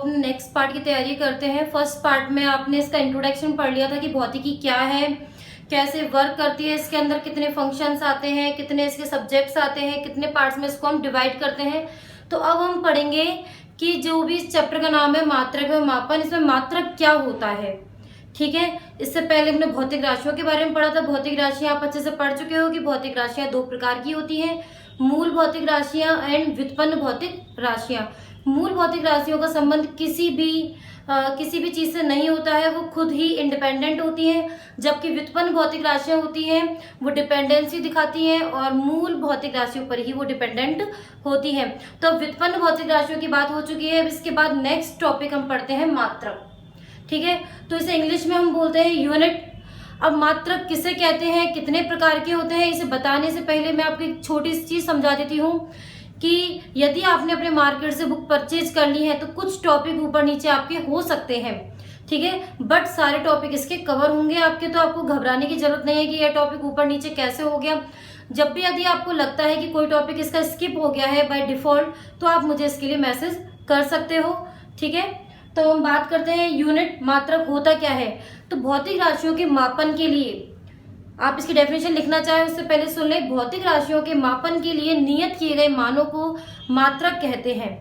अपने next part की तैयारी करते हैं। फर्स्ट पार्ट में आपने इसका इंट्रोडक्शन पढ़ लिया था कि भौतिकी क्या है, कैसे वर्क करती है, इसके अंदर कितने फंक्शंस आते हैं, कितने इसके सब्जेक्ट्स आते हैं, कितने पार्ट्स में इसको हम डिवाइड करते हैं। तो अब हम पढ़ेंगे कि जो भी इस चैप्टर का नाम है मात्रक व मापन, इसमें मात्रक क्या होता है। ठीक है, इससे पहले हमने भौतिक राशियों के बारे में पढ़ा था। भौतिक राशियां आप अच्छे से पढ़ चुके हो कि भौतिक राशियां दो प्रकार की होती हैं, मूल भौतिक राशियां एंड व्युत्पन्न भौतिक राशियां। मूल भौतिक राशियों का संबंध किसी भी चीज से नहीं होता है, वो खुद ही इंडिपेंडेंट होती हैं, जबकि व्युत्पन्न भौतिक राशियां होती हैं वो डिपेंडेंसी दिखाती हैं और मूल भौतिक राशियों पर ही वो डिपेंडेंट होती हैं। तो व्युत्पन्न भौतिक राशियों की बात हो चुकी है। अब इसके बाद नेक्स्ट टॉपिक हम पढ़ते हैं मात्रक। ठीक है, तो इसे इंग्लिश में हम बोलते हैं यूनिट। अब मात्रक किसे कहते हैं, कितने प्रकार के होते हैं, इसे बताने से पहले मैं आपको एक छोटी सी चीज समझा देती हूँ कि यदि आपने अपने मार्केट से बुक परचेज कर ली है तो कुछ टॉपिक ऊपर नीचे आपके हो सकते हैं। ठीक है, बट सारे टॉपिक इसके कवर होंगे आपके, तो आपको घबराने की जरूरत नहीं है कि यह टॉपिक ऊपर नीचे कैसे हो गया। जब भी यदि आपको लगता है कि कोई टॉपिक इसका स्किप हो गया है बाय डिफॉल्ट, तो आप मुझे इसके लिए मैसेज कर सकते हो। ठीक है, तो हम बात करते हैं यूनिट। मात्रक होता क्या है, तो भौतिक राशियों के मापन के लिए, आप इसकी डेफिनेशन लिखना चाहें उससे पहले सुन लें। भौतिक राशियों के मापन के लिए नियत किए गए मानों को मात्रक कहते हैं।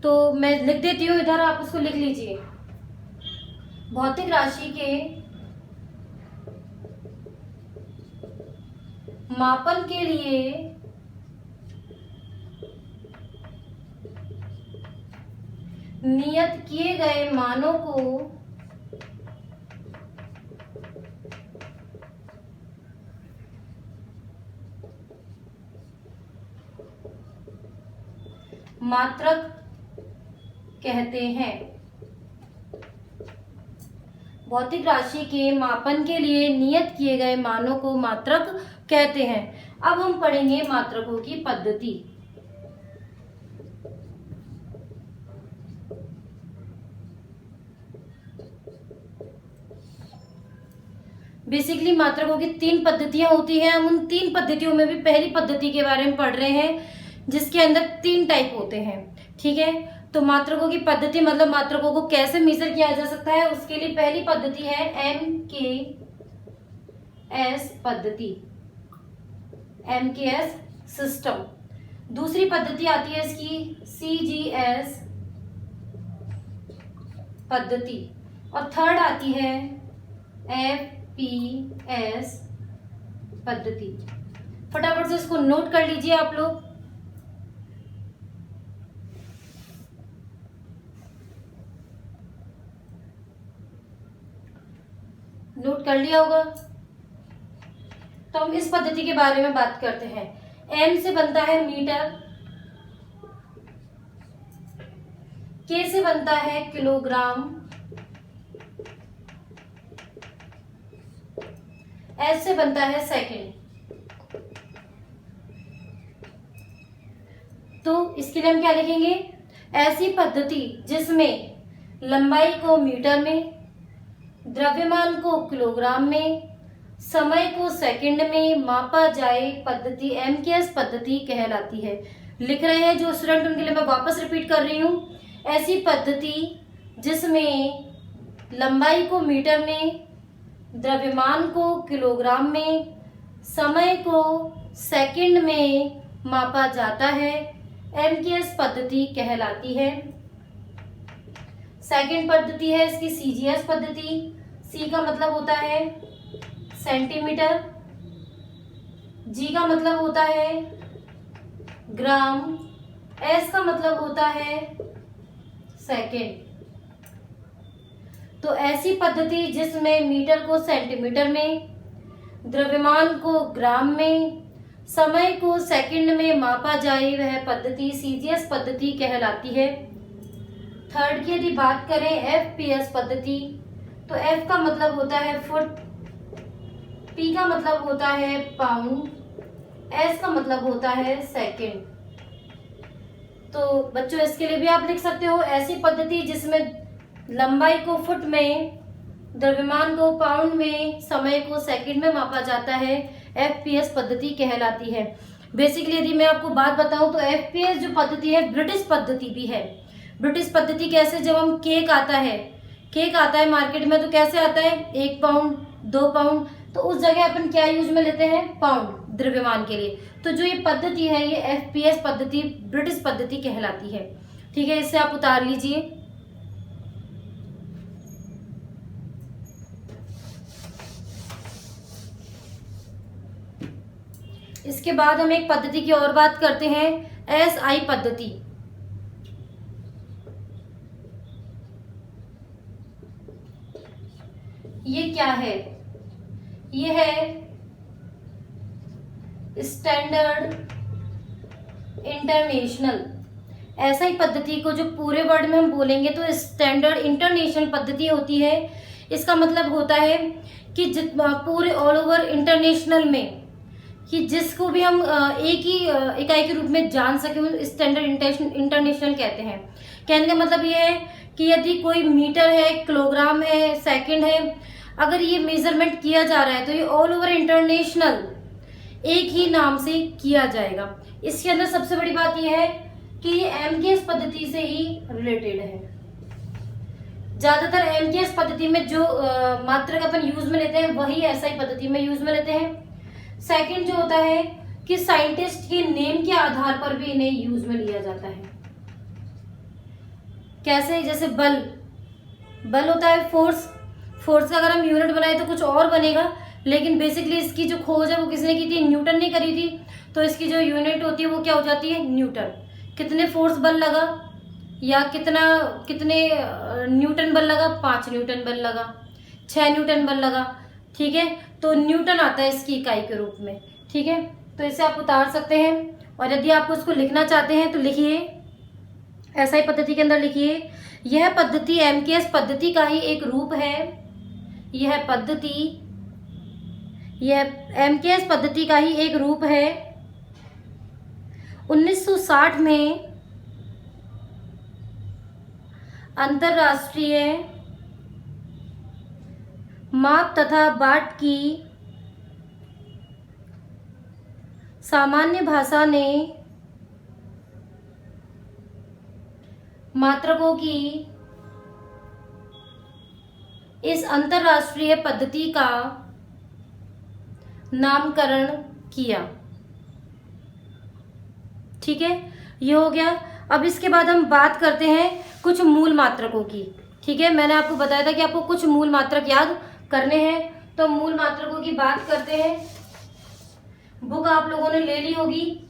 तो मैं लिख देती हूँ इधर, आप उसको लिख लीजिए। भौतिक राशि के मापन के लिए नियत किए गए मानों को मात्रक कहते हैं। भौतिक राशि के मापन के लिए नियत किए गए मानों को मात्रक कहते हैं। अब हम पढ़ेंगे मात्रकों की पद्धति। बेसिकली मात्रकों की 3 पद्धतियां होती हैं। हम उन 3 पद्धतियों में भी पहली पद्धति के बारे में पढ़ रहे हैं, जिसके अंदर 3 टाइप होते हैं। ठीक है, तो मात्रकों की पद्धति मतलब मात्रकों को कैसे मेजर किया जा सकता है, उसके लिए पहली पद्धति है MKS पद्धति, MKS सिस्टम। दूसरी पद्धति आती है इसकी CGS पद्धति, और थर्ड आती है FPS पद्धति। फटाफट से इसको नोट कर लीजिए आप लोग। नोट कर लिया होगा। तो हम इस पद्धति के बारे में बात करते हैं। M से बनता है मीटर, K से बनता है किलोग्राम, S से बनता है सेकंड। तो इसके लिए हम क्या लिखेंगे, ऐसी पद्धति जिसमें लंबाई को मीटर में, द्रव्यमान को किलोग्राम में, समय को सेकंड में मापा जाए पद्धति MKS पद्धति कहलाती है। लिख रहे हैं जो स्टूडेंट, उनके लिए मैं वापस रिपीट कर रही हूँ। ऐसी पद्धति जिसमें लंबाई को मीटर में, द्रव्यमान को किलोग्राम में, समय को सेकंड में मापा जाता है, MKS पद्धति कहलाती है। सेकंड पद्धति है इसकी CGS पद्धति। C का मतलब होता है सेंटीमीटर, G का मतलब होता है ग्राम, S का मतलब होता है सेकंड। तो ऐसी पद्धति जिसमें मीटर को सेंटीमीटर में, द्रव्यमान को ग्राम में, समय को सेकंड में मापा जाए वह पद्धति CGS पद्धति कहलाती है। थर्ड की यदि बात करें FPS पद्धति, तो F का मतलब होता है फुट, P का मतलब होता है पाउंड, S का मतलब होता है सेकंड। तो बच्चों इसके लिए भी आप लिख सकते हो, ऐसी पद्धति जिसमें लंबाई को फुट में, द्रव्यमान को पाउंड में, समय को सेकंड में मापा जाता है, FPS पद्धति कहलाती है। बेसिकली यदि मैं आपको बात बताऊं तो FPS जो पद्धति है ब्रिटिश पद्धति भी है। ब्रिटिश पद्धति कैसे, जब हम केक आता है मार्केट में, तो कैसे आता है 1 पाउंड 2 पाउंड, तो उस जगह अपन क्या यूज में लेते हैं, पाउंड द्रव्यमान के लिए। तो जो ये पद्धति है ये एफपीएस पद्धति ब्रिटिश पद्धति कहलाती है। ठीक है, इसे आप उतार लीजिए। इसके बाद हम एक पद्धति की और बात करते हैं, एसआई पद्धति। ये क्या है, ये है स्टैंडर्ड इंटरनेशनल। एसआई पद्धति को जो पूरे वर्ड में हम बोलेंगे तो स्टैंडर्ड इंटरनेशनल पद्धति होती है। इसका मतलब होता है कि पूरे ऑल ओवर इंटरनेशनल में, कि जिसको भी हम एक ही इकाई के रूप में जान सके, स्टैंडर्ड इंटरनेशनल कहते हैं। कहने का मतलब ये है कि यदि कोई मीटर है, किलोग्राम है, सेकंड है, अगर ये मेजरमेंट किया जा रहा है तो ये ऑल ओवर इंटरनेशनल एक ही नाम से किया जाएगा। इसके अंदर सबसे बड़ी बात यह है कि ये एमकेएस पद्धति से ही रिलेटेड है। ज्यादातर एमकेएस पद्धति में जो मात्रक अपन यूज में लेते हैं वही एसआई पद्धति में यूज में लेते हैं। सेकंड जो होता है कि साइंटिस्ट के नेम के आधार पर भी इन्हें यूज में लिया जाता है। कैसे, जैसे बल होता है फोर्स का अगर हम यूनिट बनाए तो कुछ और बनेगा, लेकिन बेसिकली इसकी जो खोज है वो किसने की थी, न्यूटन ने करी थी। तो इसकी जो यूनिट होती है वो क्या हो जाती है, न्यूटन। कितने फोर्स बल लगा या कितने न्यूटन बल लगा, 5 न्यूटन बल लगा, 6 न्यूटन बल लगा। ठीक है, तो न्यूटन आता है इसकी इकाई के रूप में। ठीक है, तो इसे आप उतार सकते हैं। और यदि आप उसको लिखना चाहते हैं तो लिखिए, एसआई पद्धति के अंदर लिखिए, यह पद्धति एमकेएस पद्धति का ही एक रूप है। यह एमकेएस पद्धति का ही एक रूप है। 1960 में अंतरराष्ट्रीय माप तथा बाट की सामान्य भाषा ने मात्रकों की इस अंतरराष्ट्रीय पद्धति का नामकरण किया। ठीक है, ये हो गया। अब इसके बाद हम बात करते हैं कुछ मूल मात्रकों की। ठीक है, मैंने आपको बताया था कि आपको कुछ मूल मात्रक याद करने हैं, तो मूल मात्रकों की बात करते हैं। बुक आप लोगों ने ले ली होगी।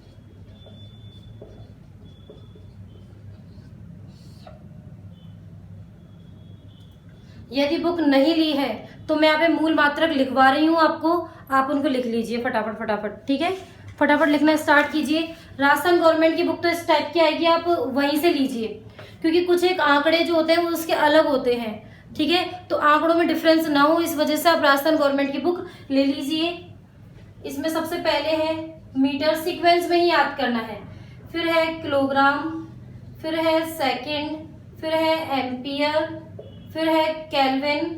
यदि बुक नहीं ली है तो मैं यहाँ पे मूल मात्रक लिखवा रही हूँ आपको, आप उनको लिख लीजिए फटाफट। ठीक है, फटाफट लिखना स्टार्ट कीजिए। राजस्थान गवर्नमेंट की बुक तो इस टाइप की आएगी, आप वहीं से लीजिए, क्योंकि कुछ एक आंकड़े जो होते हैं वो उसके अलग होते हैं। ठीक है, तो आंकड़ों में डिफरेंस ना हो, इस वजह से आप राजस्थान गवर्नमेंट की बुक ले लीजिए। इसमें सबसे पहले है मीटर, सीक्वेंस में ही याद करना है, फिर है किलोग्राम, फिर है सेकेंड, फिर है एम्पियर, फिर है केल्विन,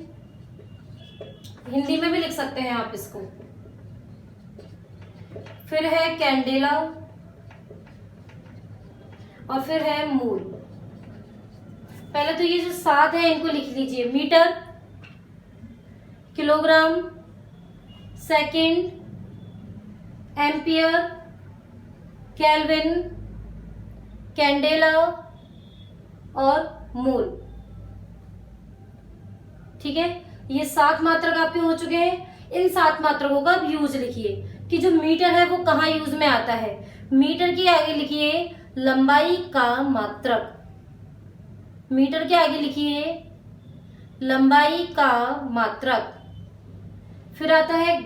हिंदी में भी लिख सकते हैं आप इसको, फिर है कैंडेला और फिर है मूल। पहले तो ये जो 7 है इनको लिख लीजिए, metre, kilogram, second, ampere, kelvin, candela और मूल। ठीक है, ये 7 मात्रक आपके हो चुके हैं। इन 7 मात्रकों का अब यूज लिखिए कि जो मीटर है वो कहाँ यूज में आता है। मीटर के आगे लिखिए लंबाई का मात्रक, मीटर के आगे लिखिए लंबाई का मात्रक। फिर आता है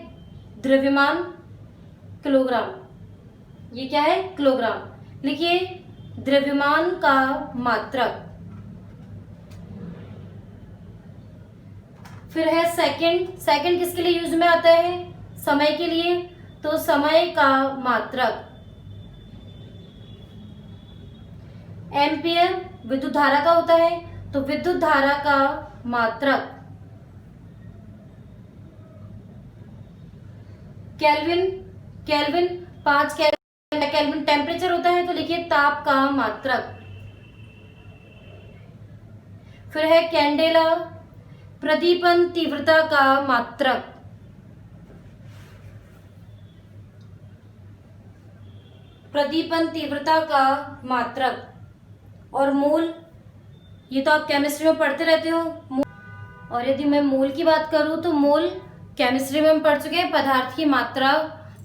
द्रव्यमान, किलोग्राम, ये क्या है, किलोग्राम। लिखिए द्रव्यमान का मात्रक। फिर है सेकंड, सेकंड किसके लिए यूज में आता है, समय के लिए, तो समय का मात्रक। एम्पियर विद्युत धारा का होता है, तो विद्युत धारा का मात्रक। केल्विन, केल्विन 5 केल्विन टेम्परेचर होता है, तो लिखिए ताप का मात्रक। फिर है कैंडेला, प्रदीपन तीव्रता का मात्रक। प्रदीपन तीव्रता का मात्रक। और मोल, ये तो आप केमिस्ट्री में पढ़ते रहते हो। और यदि मैं मोल की बात करूं तो मोल केमिस्ट्री में हम पढ़ चुके हैं, पदार्थ की मात्रा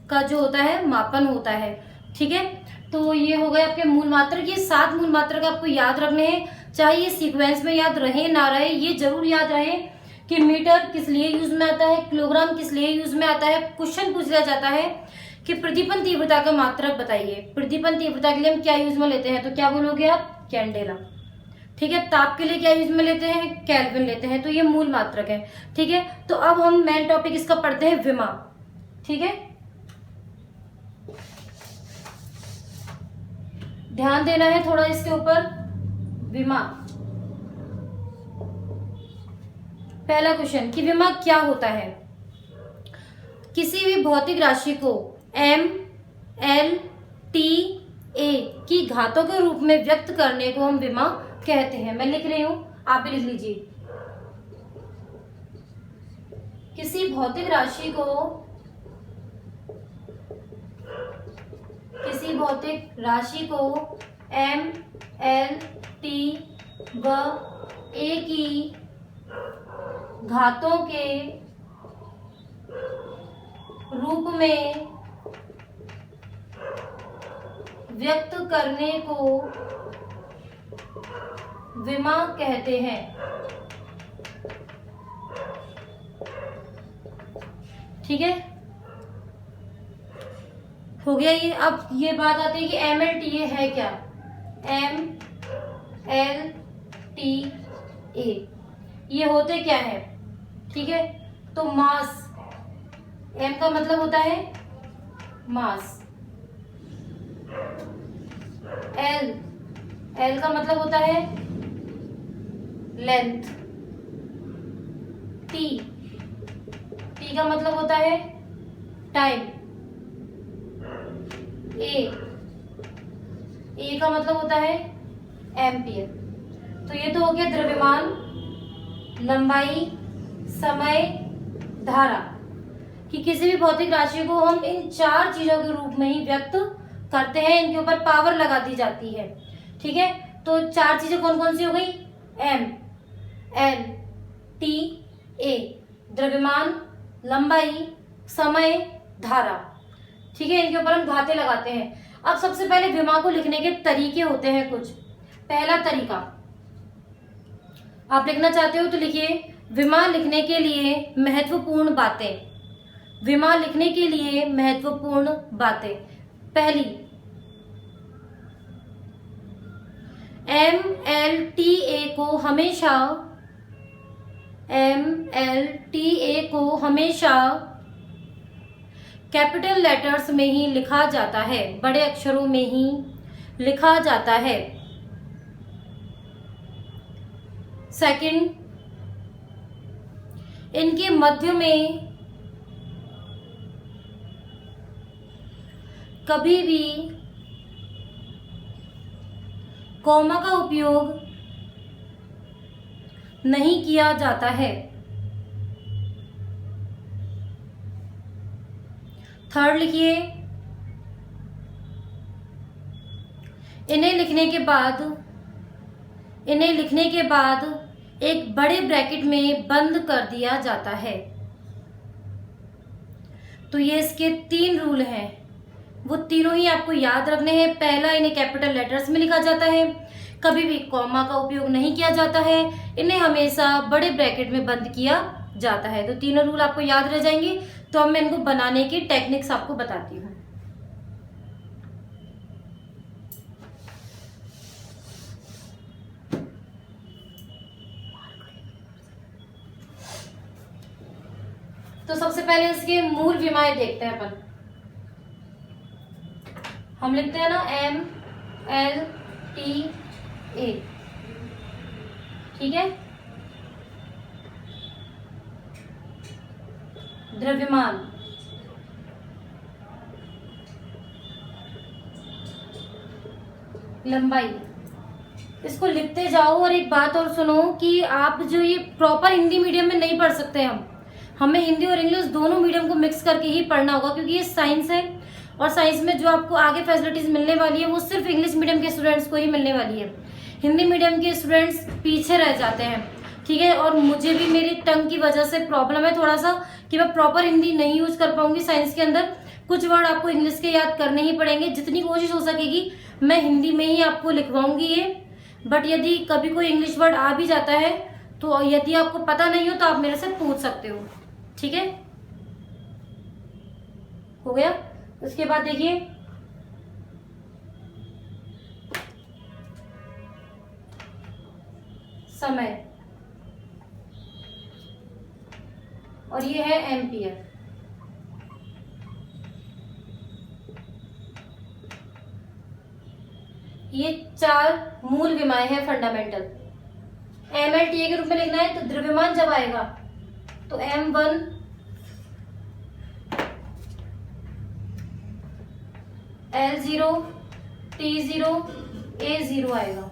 का जो होता है मापन होता है। ठीक है, तो ये हो गए आपके मूल मात्रक। ये 7 मूल मात्रक आपको याद रखने हैं, चाहे ये सीक्वेंस में याद रहे ना रहे, ये जरूर याद रहे कि मीटर किस लिए यूज में आता है, किलोग्राम किस लिए यूज में आता है। क्वेश्चन पूछ लिया जाता है कि प्रदीपन तीव्रता का मात्रक बताइए, प्रदीपन तीव्रता के लिए हम क्या यूज में लेते हैं, तो क्या बोलोगे आप, कैंडेला। ठीक है, ताप के लिए क्या यूज में लेते हैं, केल्विन लेते हैं। तो ये मूल मात्रक है। ठीक है, तो अब हम मेन टॉपिक इसका पढ़ते हैं, विमा। ठीक है, ध्यान देना है थोड़ा इसके ऊपर। विमा, पहला क्वेश्चन कि विमा क्या होता है। किसी भी भौतिक राशि को m, l, t, a की घातों के रूप में व्यक्त करने को हम विमा कहते हैं। मैं लिख रही हूं, आप भी लिख लीजिए। किसी भौतिक राशि को, किसी भौतिक राशि को m, l, t व a की घातों के रूप में व्यक्त करने को विमा कहते हैं। ठीक है, हो गया ये। अब ये बात आती है कि एम एल टी ए है क्या, एम एल टी ए ये होते क्या है। ठीक है, तो मास, एम का मतलब होता है मास, एल, एल का मतलब होता है लेंथ, टी, टी का मतलब होता है टाइम, ए, ए का मतलब होता है एम्पियर। तो ये तो हो गया द्रव्यमान, लंबाई, समय, धारा, कि किसी भी भौतिक राशि को हम इन 4 चीजों के रूप में ही व्यक्त करते हैं, इनके ऊपर पावर लगा दी जाती है। ठीक है, तो 4 चीजें कौन कौन सी हो गई, एम, एल, टी, ए, द्रव्यमान, लंबाई, समय, धारा। ठीक है, इनके ऊपर हम घाते लगाते हैं। अब सबसे पहले विमा को लिखने के तरीके होते हैं कुछ। पहला तरीका, आप लिखना चाहते हो तो लिखिए, विमा लिखने के लिए महत्वपूर्ण बातें, विमा लिखने के लिए महत्वपूर्ण बातें। पहली, एम एल टी ए को हमेशा, एम एल टी ए को हमेशा कैपिटल लेटर्स में ही लिखा जाता है, बड़े अक्षरों में ही लिखा जाता है। सेकंड, इनके मध्य में कभी भी कॉमा का उपयोग नहीं किया जाता है। थर्ड लिखिए, इन्हें लिखने के बाद एक बड़े ब्रैकेट में बंद कर दिया जाता है। तो ये इसके 3 रूल हैं, वो तीनों ही आपको याद रखने हैं। पहला, इन्हें कैपिटल लेटर्स में लिखा जाता है, कभी भी कॉमा का उपयोग नहीं किया जाता है, इन्हें हमेशा बड़े ब्रैकेट में बंद किया जाता है। तो तीनों रूल आपको याद रह जाएंगे। तो अब मैं इनको बनाने की टेक्निक्स आपको बताती हूँ। तो सबसे पहले इसके मूल विमाएं देखते हैं अपन। हम लिखते हैं ना एम एल टी ए। ठीक है, द्रव्यमान, लंबाई, इसको लिखते जाओ। और एक बात और सुनो कि आप जो ये प्रॉपर हिंदी मीडियम में नहीं पढ़ सकते हमें हिंदी और इंग्लिश दोनों मीडियम को मिक्स करके ही पढ़ना होगा, क्योंकि ये साइंस है और साइंस में जो आपको आगे फैसिलिटीज मिलने वाली है वो सिर्फ इंग्लिश मीडियम के स्टूडेंट्स को ही मिलने वाली है। हिंदी मीडियम के स्टूडेंट्स पीछे रह जाते हैं, ठीक है। और मुझे भी मेरी टंग की वजह से प्रॉब्लम है थोड़ा सा कि मैं प्रॉपर हिंदी नहीं यूज कर पाऊंगी साइंस के अंदर। कुछ वर्ड आपको इंग्लिश के याद करने ही पड़ेंगे, जितनी कोशिश हो सकेगी मैं हिंदी में ही आपको लिखवाऊंगी ये। बट यदि कभी कोई इंग्लिश वर्ड आ भी जाता है तो यदि आपको पता नहीं हो तो आप मेरे से पूछ सकते हो, ठीक है। हो गया। उसके बाद देखिए समय, और ये है एम्पियर। ये 4 मूल विमाएं हैं फंडामेंटल। MLTA के रूप में लिखना है तो द्रव्यमान जब आएगा तो M1 L0 T0 A0 आएगा,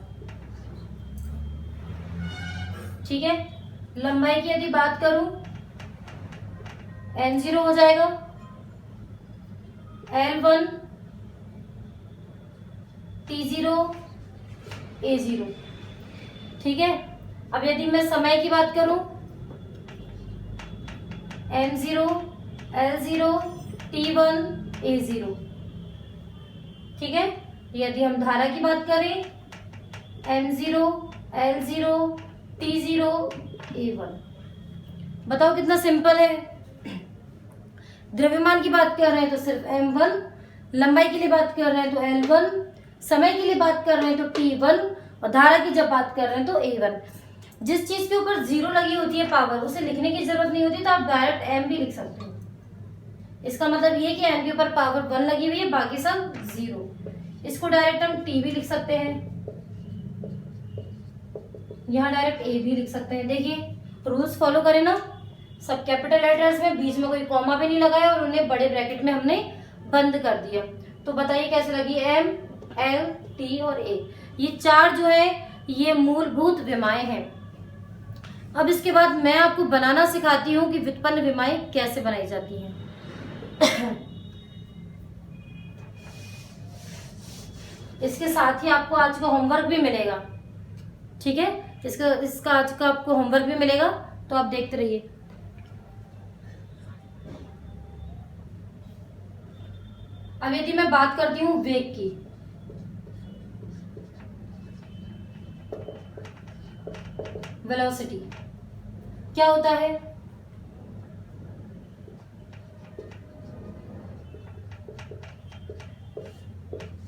ठीक है। लंबाई की यदि बात करूं N0 हो जाएगा L1 T0 A0, ठीक है। अब यदि मैं समय की बात करूं M0 L0 T1 A0, ठीक है। यदि हम धारा की बात करें M0 L0 T0 A1। बताओ कितना सिंपल है। द्रव्यमान की बात कर रहे हैं तो सिर्फ M1, लंबाई के लिए बात कर रहे हैं तो L1, समय के लिए बात कर रहे हैं तो T1, और धारा की जब बात कर रहे हैं तो A1। जिस चीज के ऊपर 0 लगी होती है पावर, उसे लिखने की जरूरत नहीं होती, तो आप डायरेक्ट M भी लिख सकते हो। इसका मतलब ये कि M के ऊपर पावर 1 लगी हुई है, बाकी सब 0। इसको डायरेक्ट हम T भी लिख सकते हैं, यहाँ डायरेक्ट A भी लिख सकते हैं। देखिए रूल्स फॉलो करें ना, सब कैपिटल लेटर्स में, बीच में कोई कॉमा भी नहीं लगाया और उन्हें बड़े ब्रैकेट में हमने बंद कर दिया। तो बताइए कैसे लगी। M, L, T और A, ये 4 जो है ये मूलभूत विमाएं हैं। अब इसके बाद मैं आपको बनाना सिखाती हूँ कि व्युत्पन्न विमाएं कैसे बनाई जाती हैं। इसके साथ ही आपको आज का होमवर्क भी मिलेगा, ठीक है। इसका आज का आपको होमवर्क भी मिलेगा, तो आप देखते रहिए। अब यदि मैं बात करती हूँ वेग की, वेलोसिटी क्या होता है।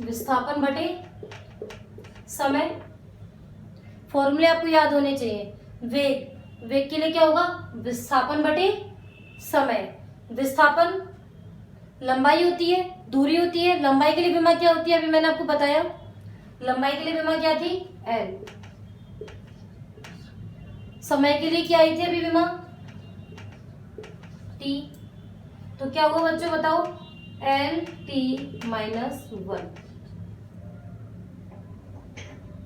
विस्थापन बटे समय। फॉर्मूले आपको याद होने चाहिए। वेग के लिए क्या होगा, विस्थापन बटे समय। विस्थापन लंबाई होती है, दूरी होती है। लंबाई के लिए विमा क्या होती है, अभी मैंने आपको बताया। लंबाई के लिए विमा क्या थी, L। समय के लिए क्या आई थी अभी विमा, T। तो क्या होगा बच्चों बताओ, LT-1,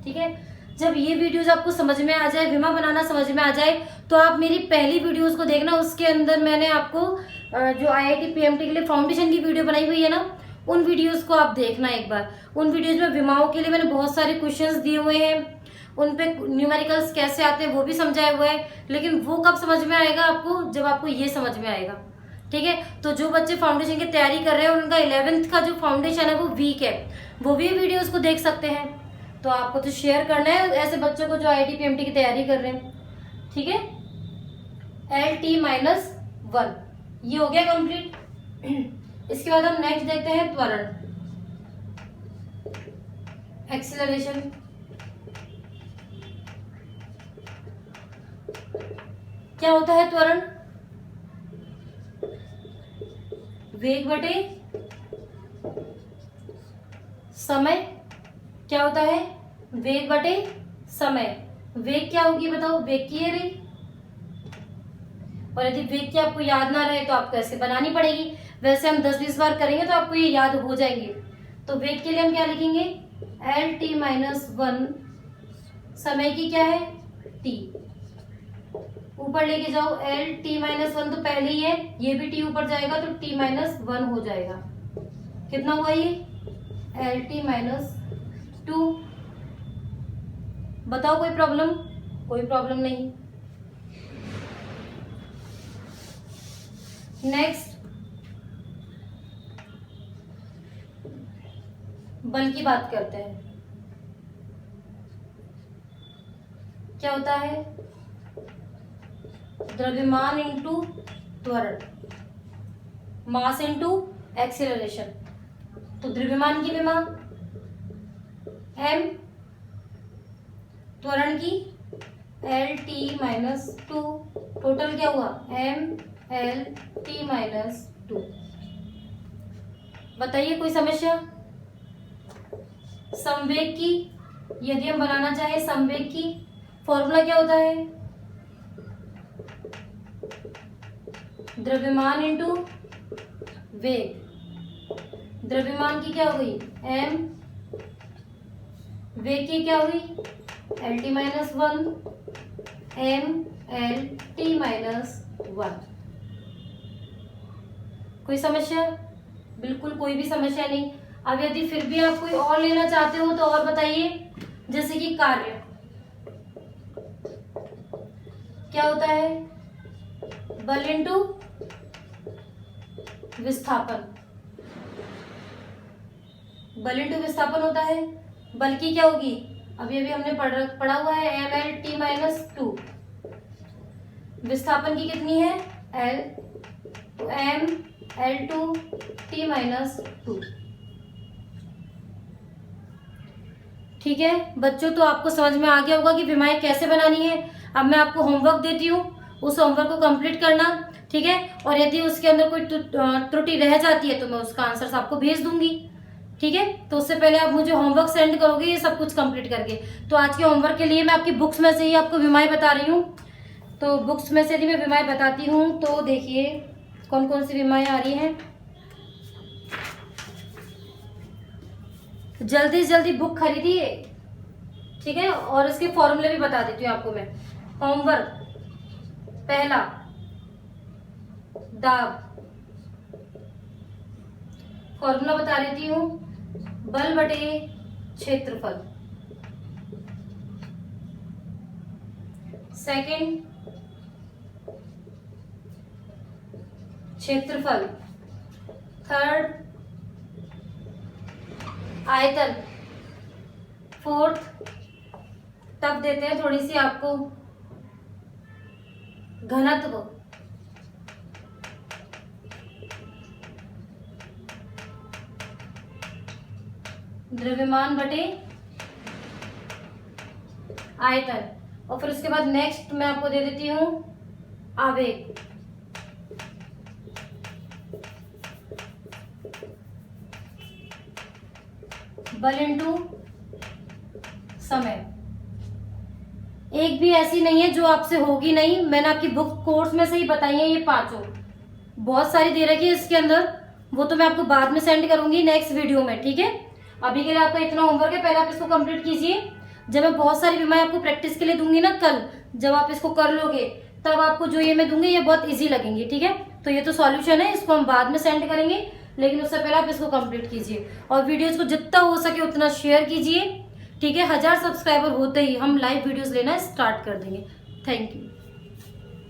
ठीक है। जब ये वीडियोस आपको समझ में आ जाए, विमा बनाना समझ में आ जाए, तो आप मेरी पहली वीडियोस को देखना। उसके अंदर मैंने आपको जो IIT PMT के लिए फाउंडेशन की वीडियो बनाई हुई है ना, उन वीडियोस को आप देखना एक बार। उन वीडियोस में विमाओं के लिए मैंने बहुत सारे क्वेश्चंस दिए हुए हैं, उन पे न्यूमेरिकल्स कैसे आते हैं वो भी समझाया हुआ है। लेकिन वो कब समझ में आएगा आपको, जब आपको ये समझ में आएगा, ठीक है। तो जो बच्चे फाउंडेशन की तैयारी कर रहे हैं, उनका 11th का जो फाउंडेशन है वो वीक है, वो भी वीडियोस को देख सकते हैं। तो आपको तो शेयर करना है ऐसे बच्चों को जो IIT PMT की तैयारी कर रहे हैं, ठीक है। LT-1 ये हो गया कंप्लीट। इसके बाद हम नेक्स्ट देखते हैं त्वरण, एक्सीलरेशन। क्या होता है त्वरण, वेग बटे समय। क्या होता है, वेग बटे समय। वेग क्या होगी बताओ, वेग की ये रही। और यदि वेग की आपको याद ना रहे तो आपको ऐसे बनानी पड़ेगी। वैसे हम 10-20 बार करेंगे तो आपको ये याद हो जाएंगे। तो वेग के लिए हम क्या लिखेंगे, LT-1 समय की क्या है t, ऊपर लेके जाओ l t माइनस 1 तो पहले ही है, ये भी t ऊपर जाएगा तो t माइनस 1 हो जाएगा। कितना हुआ ये l t माइनस 2। बताओ कोई प्रॉब्लम? कोई प्रॉब्लम नहीं। नेक्स्ट बल की बात करते हैं। क्या होता है? द्रव्यमान इंटू त्वरण, मास इंटू एक्सीलरेशन। तो द्रव्यमान की विमा m, त्वरण की l t माइनस 2, टोटल क्या हुआ m l t माइनस 2। बताइए कोई समस्या? संवेग की यदि हम बनाना चाहे, संवेग की फॉर्मूला क्या होता है? द्रव्यमान इंटू वेग। द्रव्यमान की क्या हो गई m, वेग की क्या हुई l t minus 1, m l t minus 1। कोई समस्या? बिल्कुल कोई भी समस्या नहीं। अब यदि फिर भी आप कोई और लेना चाहते हो तो और बताइए। जैसे कि कार्य क्या होता है? बल इंटू विस्थापन। बल इंटू विस्थापन होता है। बल की क्या होगी? अभी अभी हमने पढ़ा हुआ है m l t माइनस 2। विस्थापन की कितनी है l, तो m l2 t माइनस 2। ठीक है बच्चों, तो आपको समझ में आ गया होगा कि विमाएं कैसे बनानी है। अब मैं आपको होमवर्क देती हूँ, उस होमवर्क को कंप्लीट करना। ठीक है, और यदि उसके अंदर कोई त्रुटि रह जाती है तो मैं उसका आंसर्स आपको भेज दूंगी। ठीक है, तो उससे पहले आप मुझे होमवर्क सेंड करोगे ये सब कुछ कंप्लीट करके। तो आज के होमवर्क के लिए मैं आपकी बुक्स में से ही आपको विमाएं बता रही हूँ। तो बुक्स में से यदि मैं विमाएं बताती हूँ तो देखिए कौन कौन सी विमाएं आ रही हैं। जल्दी से जल्दी बुक खरीदिए। ठीक है, और इसके फॉर्मूले भी बता देती हूँ आपको मैं। होमवर्क पहला, दाब। फॉर्मूला बता देती हूँ, बल बटे क्षेत्रफल। सेकंड, क्षेत्रफल। थर्ड, आयतन। फोर्थ, तब देते हैं थोड़ी सी आपको, घनत्व। द्रव्यमान बटे आयतन। और फिर उसके बाद नेक्स्ट मैं आपको दे देती हूं आवेग। बल इंटू समय। एक भी ऐसी नहीं है जो आपसे होगी नहीं, मैंने आपकी बुक कोर्स में से ही बताई है ये पांचों। बहुत सारी दे रखी है इसके अंदर, वो तो मैं आपको बाद में सेंड करूंगी नेक्स्ट वीडियो में। ठीक है, अभी के लिए आपका इतना होमवर्क है, पहले आप इसको कंप्लीट कीजिए। जब मैं बहुत सारी विमाएं आपको प्रैक्टिस के लिए दूंगी ना कल, जब आप इसको कर लोगे तब आपको जो ये मैं दूंगी ये बहुत इजी लगेंगी। ठीक है, तो ये तो सॉल्यूशन है, इसको हम बाद में सेंड करेंगे, लेकिन उससे पहले आप इसको कंप्लीट कीजिए और वीडियोज को जितना हो सके उतना शेयर कीजिए। ठीक है, 1000 सब्सक्राइबर होते ही हम लाइव वीडियोस लेना स्टार्ट कर देंगे। Thank you.